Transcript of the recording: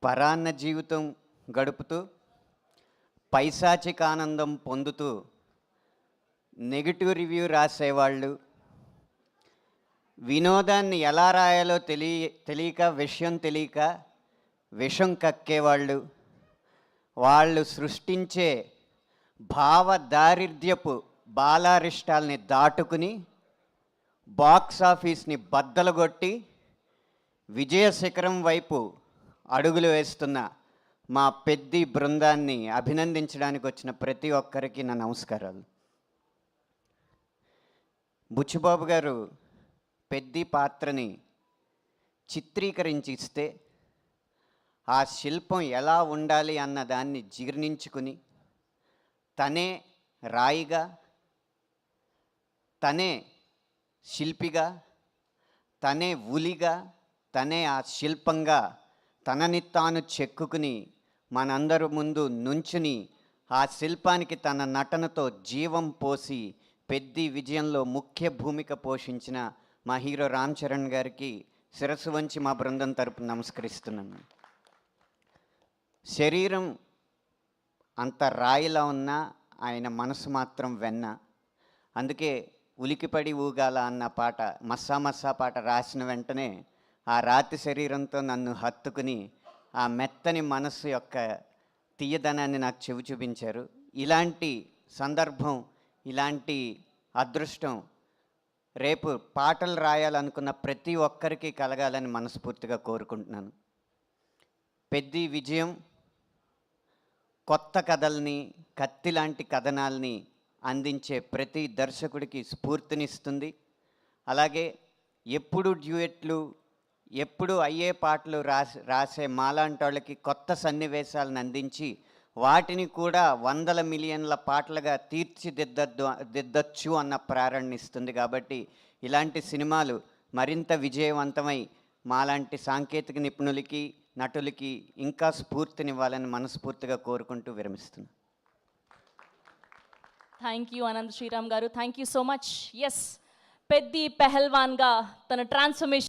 పరాన్న జీవితం గడుపుతూ పైశాచిక ఆనందం పొందుతూ నెగిటివ్ రివ్యూ రాసేవాళ్ళు, వినోదాన్ని ఎలా రాయాలో తెలియక విషయం తెలియక విషం కక్కేవాళ్ళు, వాళ్ళు సృష్టించే భావ దారిద్ర్యపు బాలారిష్టాల్ని దాటుకుని బాక్స్ ఆఫీస్ని బద్దలుగొట్టి విజయ శిఖరం వైపు అడుగులు వేస్తున్న మా పెద్ది బృందాన్ని అభినందించడానికి వచ్చిన ప్రతి ఒక్కరికి నా నమస్కారాలు. బుచ్చిబాబు గారు పెద్ది పాత్రని చిత్రీకరించి ఇస్తే ఆ శిల్పం ఎలా ఉండాలి అన్న దాన్ని జీర్ణించుకుని తనే రాయిగా, తనే శిల్పిగా, తనే ఉలిగా, తనే ఆ శిల్పంగా తనని తాను చెక్కుకుని మనందరి ముందు నుంచుని ఆ శిల్పానికి తన నటనతో జీవం పోసి పెద్ది విజయంలో ముఖ్య భూమిక పోషించిన మా హీరో రామ్ చరణ్ గారికి శిరస్సు వంచి మా బృందం తరపున నమస్కరిస్తున్నాను. శరీరం అంత రాయిలా ఉన్నా ఆయన మనసు మాత్రం వెన్న. అందుకే ఉలికిపడి ఊగాల అన్న పాట, మస్సా మస్సా పాట రాసిన వెంటనే ఆ రాతి శరీరంతో నన్ను హత్తుకుని ఆ మెత్తని మనస్సు యొక్క తీయదనాన్ని నాకు చెవి చూపించారు. ఇలాంటి సందర్భం, ఇలాంటి అదృష్టం రేపు పాటలు రాయాలనుకున్న ప్రతి ఒక్కరికి కలగాలని మనస్ఫూర్తిగా కోరుకుంటున్నాను. పెద్ది విజయం కొత్త కథల్ని, కత్తి లాంటి కథనాల్ని అందించే ప్రతి దర్శకుడికి స్ఫూర్తినిస్తుంది. అలాగే ఎప్పుడు డ్యూయెట్లు, ఎప్పుడు అయ్యే పాటలు రాసే మాలాంటి వాళ్ళకి కొత్త సన్నివేశాలను అందించి వాటిని కూడా 100 మిలియన్ల పాటలుగా తీర్చిదిద్దచ్చు అన్న ప్రేరణ ఇస్తుంది. కాబట్టి ఇలాంటి సినిమాలు మరింత విజయవంతమై మాలాంటి సాంకేతిక నిపుణులకి, నటులకి ఇంకా స్ఫూర్తినివ్వాలని మనస్ఫూర్తిగా కోరుకుంటూ విరమిస్తున్నాను. Thank you Anant Sriram garu, thank you so much. Yes, Peddi పెహల్వాన్గా తన ట్రాన్స్ఫర్మేషన్